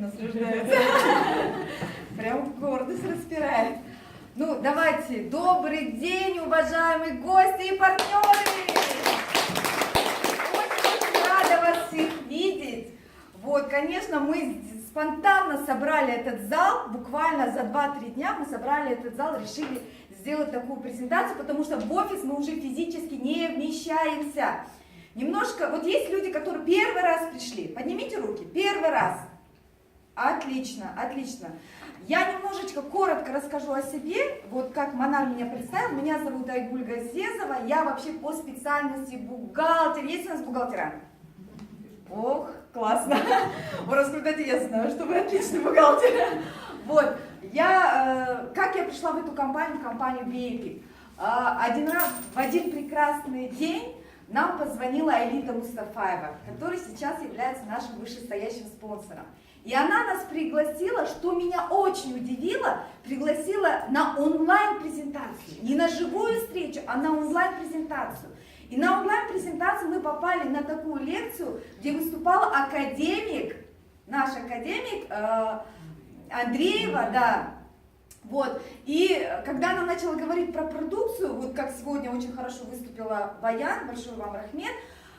наслаждается. Прям гордость распирает. Ну, давайте, добрый день, уважаемые гости и партнеры! Очень рада вас всех видеть. Вот, конечно, мы спонтанно собрали этот зал, буквально за 2-3 дня мы собрали этот зал, решили сделать такую презентацию, потому что в офис мы уже физически не вмещаемся. Немножко, вот есть люди, которые первый раз пришли, поднимите руки, первый раз. Отлично, отлично. Я немножечко коротко расскажу о себе, вот как Манар меня представил. Меня зовут Айгуль Газезова, я вообще по специальности бухгалтер. Есть у нас бухгалтера? Ох, классно. В Роскредите я знаю, что вы отличный бухгалтер. Вот, как я пришла в эту компанию BAP? В один прекрасный день нам позвонила Аэлита Мустафаева, которая сейчас является нашим вышестоящим спонсором. И она нас пригласила, что меня очень удивило, пригласила на онлайн-презентацию. Не на живую встречу, а на онлайн-презентацию. И на онлайн-презентацию мы попали на такую лекцию, где выступал академик, наш академик Андреева, да. Вот. И когда она начала говорить про продукцию, вот как сегодня очень хорошо выступила Баян, большой вам рахмет,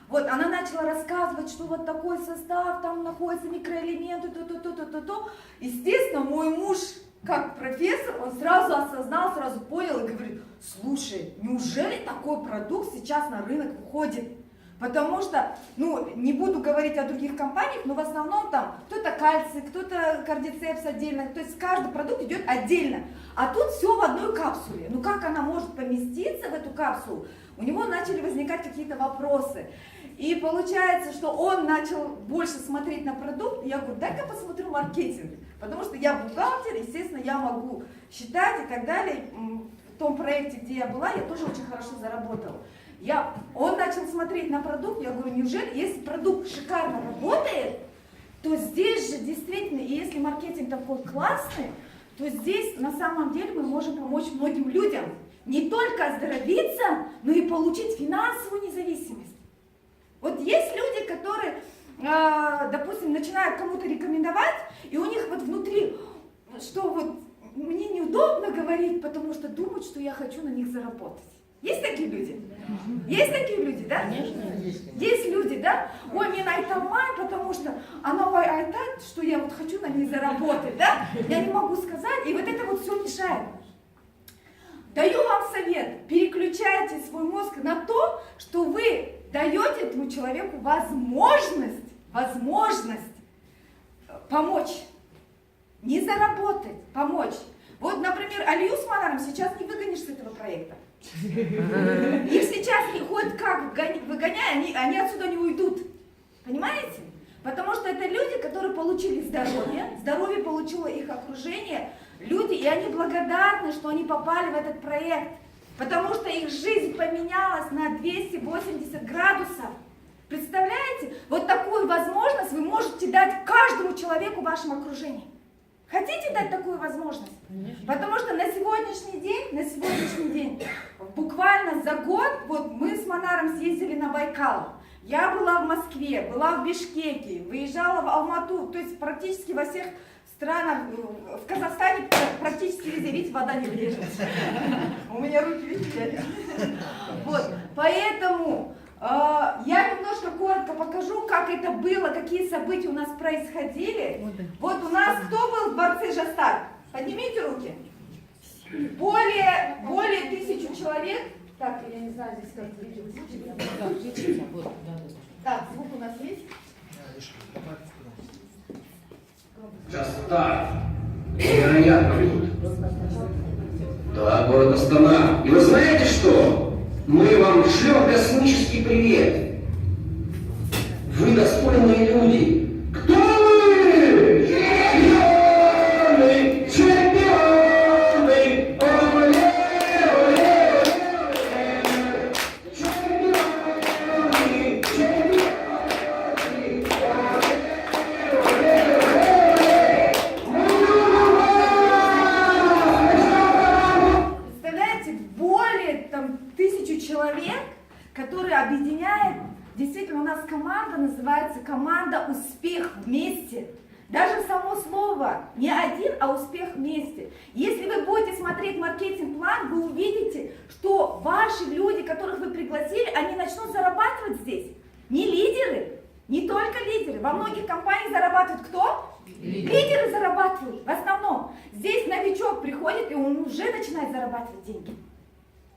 вот она начала рассказывать, что вот такой состав, там находятся микроэлементы, то. Естественно, мой муж, как профессор, он сразу осознал, сразу понял и говорит: слушай, неужели такой продукт сейчас на рынок выходит? Потому что, ну, не буду говорить о других компаниях, но в основном там кто-то кальций, кто-то кардицепс отдельно, то есть каждый продукт идет отдельно. А тут все в одной капсуле. Ну как она может поместиться в эту капсулу? У него начали возникать какие-то вопросы. И получается, что он начал больше смотреть на продукт, и я говорю, дай-ка посмотрю маркетинг. Потому что я бухгалтер, естественно, я могу считать и так далее. В том проекте, где я была, я тоже очень хорошо заработала. Он начал смотреть на продукт, я говорю, неужели, если продукт шикарно работает, то здесь же действительно, и если маркетинг такой классный, то здесь на самом деле мы можем помочь многим людям не только оздоровиться, но и получить финансовую независимость. Вот есть люди, которые, допустим, начинают кому-то рекомендовать, и у них вот внутри, что вот мне неудобно говорить, потому что думают, что я хочу на них заработать. Есть такие люди? Есть такие люди, да? Конечно, есть. Есть люди, да? Ой, мне на это мать, потому что она айтает, что я вот хочу на ней заработать, да? Я не могу сказать, и вот это вот все мешает. Даю вам совет, переключайте свой мозг на то, что вы даете этому человеку возможность помочь. Не заработать, помочь. Вот, например, Алию с Манаром сейчас не выгонишь с этого проекта. Их сейчас не ходят как выгоняя, они отсюда не уйдут. Понимаете? Потому что это люди, которые получили здоровье получило их окружение, люди, и они благодарны, что они попали в этот проект. Потому что их жизнь поменялась на 280 градусов. Представляете? Вот такую возможность вы можете дать каждому человеку в вашем окружении. Хотите дать такую возможность? Конечно. Потому что на сегодняшний день, буквально за год, вот мы с Манаром съездили на Байкал. Я была в Москве, была в Бишкеке, выезжала в Алмату, то есть практически во всех странах, в Казахстане практически везде, видите, вода не лежит. У меня руки, видите? Вот, поэтому я немножко коротко покажу, как это было, какие события у нас происходили. Вот у нас кто был в дворце Жастар? Поднимите руки. Более 1000 человек. Так, я не знаю, здесь как видео. Так, звук у нас есть? Жастар. Невероятно круто. Да, город Астана. И вы знаете что? Мы вам шлем космический привет. Вы достойные люди. Кто вы? Чемпионы! Чемпионы! Оле! Оле! Чемпионы! Чемпионы! Представляете, более там 1000 человек, которые объединяет, действительно у нас команда называется команда «Успех вместе». Даже в самом одного слова. Не один, а успех вместе. Если вы будете смотреть маркетинг-план, вы увидите, что ваши люди, которых вы пригласили, они начнут зарабатывать здесь. Не лидеры, не только лидеры. Во многих компаниях зарабатывают кто? Лидеры зарабатывают в основном. Здесь новичок приходит, и он уже начинает зарабатывать деньги.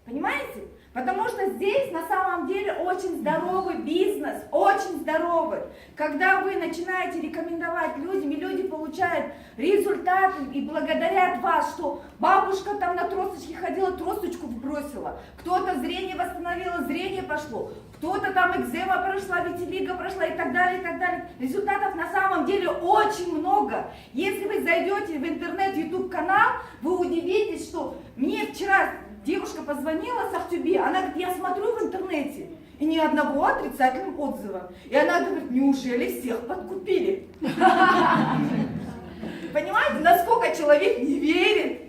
Понимаете? Потому что здесь на самом деле очень здоровый бизнес, очень здоровый. Когда вы начинаете рекомендовать людям, и люди получают результаты, и благодарят вас, что бабушка там на тросточке ходила, тросточку бросила, кто-то зрение восстановило, зрение пошло, кто-то там экзема прошла, витилиго прошла и так далее, и так далее. Результатов на самом деле очень много. Если вы зайдете в интернет, YouTube канал, вы удивитесь, что мне вчера девушка позвонила с Ахтюбе, она говорит, я смотрю в интернете, и ни одного отрицательного отзыва. И она говорит, неужели всех подкупили? Понимаете, насколько человек не верит?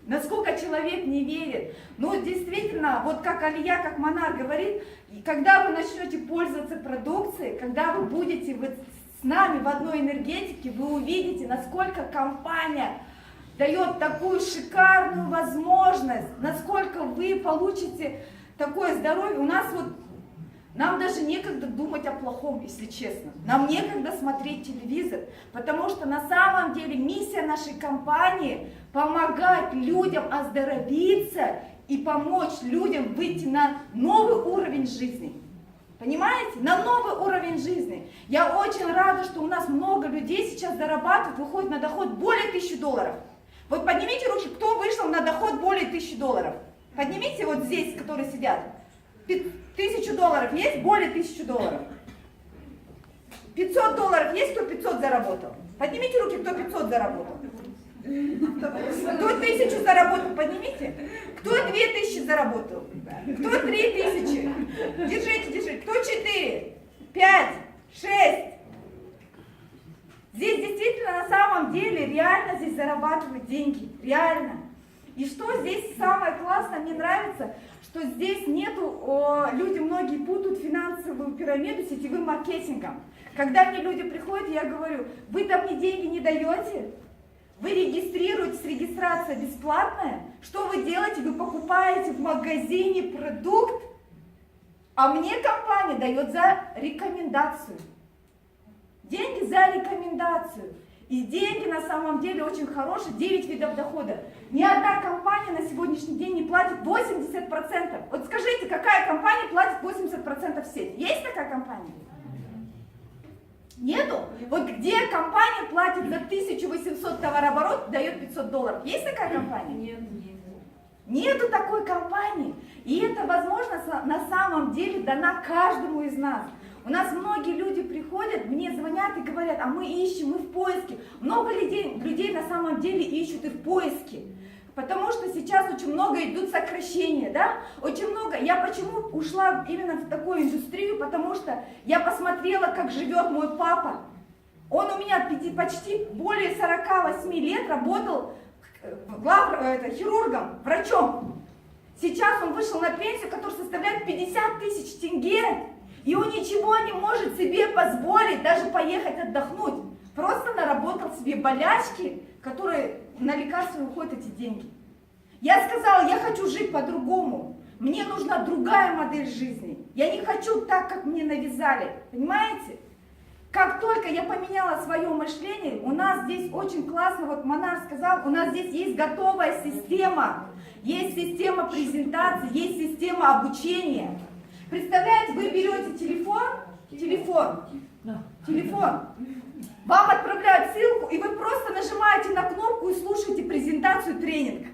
Насколько человек не верит. Ну, действительно, вот как Алия, как Манар говорит, когда вы начнете пользоваться продукцией, когда вы будете с нами в одной энергетике, вы увидите, насколько компания дает такую шикарную возможность, насколько вы получите такое здоровье. У нас вот, нам даже некогда думать о плохом, если честно. Нам некогда смотреть телевизор, потому что на самом деле миссия нашей компании помогать людям оздоровиться и помочь людям выйти на новый уровень жизни. Понимаете? На новый уровень жизни. Я очень рада, что у нас много людей сейчас зарабатывают, выходят на доход более $1000. Вот поднимите руки, кто вышел на доход более $1000. Поднимите вот здесь, которые сидят. $1000 есть? Более $1000. $500 есть, кто 500 заработал? Поднимите руки, кто 500 заработал. Кто 1000 заработал, поднимите. Кто 2000 заработал? Кто 3000? Держите, держите. Кто 4, 5, 6? Здесь действительно на самом деле реально здесь зарабатывают деньги. Реально. И что здесь самое классное, мне нравится, что здесь нету, люди многие путают финансовую пирамиду с сетевым маркетингом. Когда мне люди приходят, я говорю, вы там мне деньги не даете? Вы регистрируетесь, регистрация бесплатная. Что вы делаете? Вы покупаете в магазине продукт, а мне компания дает за рекомендацию. Деньги за рекомендацию. И деньги на самом деле очень хорошие, 9 видов дохода. Ни одна компания на сегодняшний день не платит 80%. Вот скажите, какая компания платит 80% в сеть? Есть такая компания? Нету? Вот где компания платит за 1800 товарооборот, дает $500? Есть такая компания? Нет. Нету такой компании. И это возможность на самом деле дана каждому из нас. У нас многие люди приходят, мне звонят и говорят, а мы ищем, мы в поиске. Много людей на самом деле ищут и в поиске. Потому что сейчас очень много идут сокращения, да? Очень много. Я почему ушла именно в такую индустрию? Потому что я посмотрела, как живет мой папа. Он у меня почти более 48 лет работал хирургом, врачом. Сейчас он вышел на пенсию, которая составляет 50 000 тенге. И он ничего не может себе позволить, даже поехать отдохнуть. Просто наработал себе болячки, которые на лекарства уходят эти деньги. Я сказала, я хочу жить по-другому. Мне нужна другая модель жизни. Я не хочу так, как мне навязали. Понимаете? Как только я поменяла свое мышление, у нас здесь очень классно, вот Манар сказал, у нас здесь есть готовая система. Есть система презентации, есть система обучения. Представляете, вы берете телефон, вам отправляют ссылку, и вы просто нажимаете на кнопку и слушаете презентацию, тренинг.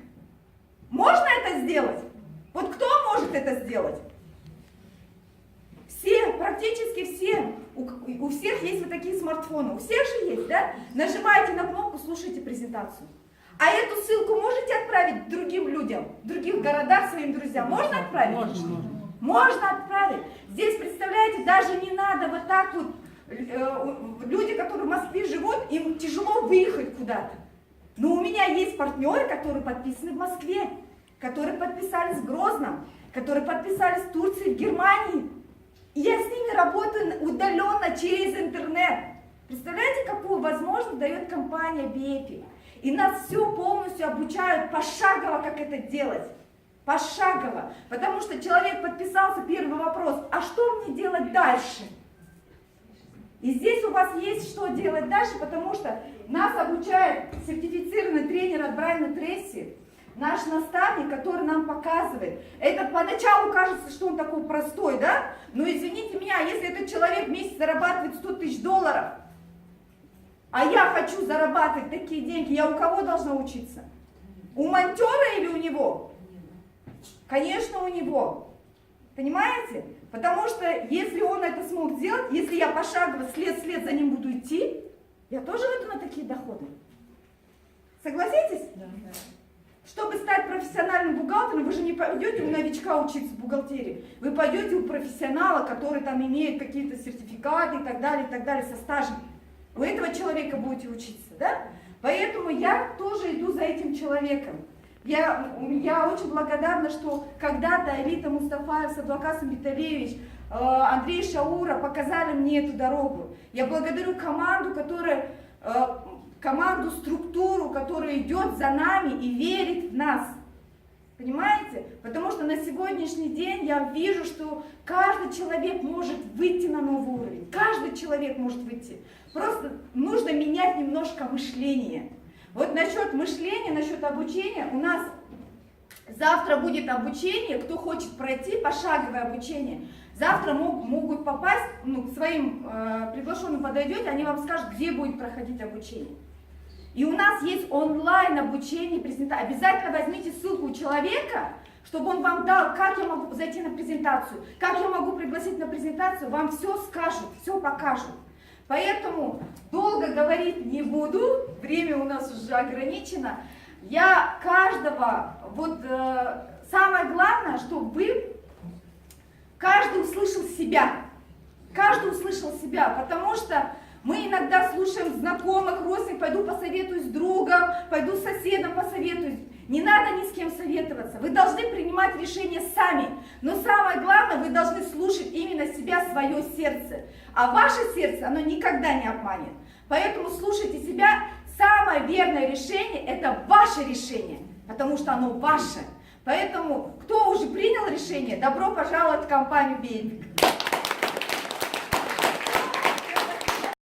Можно это сделать? Вот кто может это сделать? Все, практически все. У всех есть вот такие смартфоны, у всех же есть, да? Нажимаете на кнопку, слушайте презентацию. А эту ссылку можете отправить другим людям, в других городах, своим друзьям? Можно отправить? Можно отправить. Здесь, представляете, даже не надо вот так вот, люди, которые в Москве живут, им тяжело выехать куда-то. Но у меня есть партнеры, которые подписаны в Москве, которые подписались в Грозном, которые подписались в Турции, в Германии. И я с ними работаю удаленно через интернет. Представляете, какую возможность дает компания BEPIC? И нас все полностью обучают пошагово, как это делать. Пошагово. Потому что человек подписался, первый вопрос, а что мне делать дальше? И здесь у вас есть что делать дальше, потому что нас обучает сертифицированный тренер от Брайана Трейси, наш наставник, который нам показывает. Это поначалу кажется, что он такой простой, да? Но извините меня, если этот человек в месяц зарабатывает 100 тысяч долларов, а я хочу зарабатывать такие деньги, я у кого должна учиться? У монтера или у него? Конечно, у него. Понимаете? Потому что если он это смог сделать, если я пошагово след за ним буду идти, я тоже выйду на такие доходы. Согласитесь? Да. Чтобы стать профессиональным бухгалтером, вы же не пойдете у новичка учиться в бухгалтерии. Вы пойдете у профессионала, который там имеет какие-то сертификаты и так далее, со стажем. У этого человека будете учиться, да? Поэтому я тоже иду за этим человеком. Я очень благодарна, что когда-то Авита Мустафаев, Садвакас Амбиталевич, Андрей Шаура показали мне эту дорогу. Я благодарю команду, структуру, которая идет за нами и верит в нас. Понимаете? Потому что на сегодняшний день я вижу, что каждый человек может выйти на новый уровень. Каждый человек может выйти. Просто нужно менять немножко мышление. Вот насчет мышления, насчет обучения, у нас завтра будет обучение, кто хочет пройти пошаговое обучение. Завтра могут попасть, к своим приглашенным подойдете, они вам скажут, где будет проходить обучение. И у нас есть онлайн обучение презентации. Обязательно возьмите ссылку у человека, чтобы он вам дал, как я могу зайти на презентацию, как я могу пригласить на презентацию, вам все скажут, все покажут. Поэтому долго говорить не буду, время у нас уже ограничено. Я каждого, самое главное, чтобы каждый услышал себя. Каждый услышал себя, потому что мы иногда слушаем знакомых, родственников, пойду посоветуюсь с другом, пойду с соседом посоветуюсь. Не надо ни с кем советоваться, вы должны принимать решения сами. Но самое главное, вы должны слушать именно себя, свое сердце. А ваше сердце, оно никогда не обманет. Поэтому слушайте себя, самое верное решение – это ваше решение, потому что оно ваше. Поэтому, кто уже принял решение, добро пожаловать в компанию BEPIC.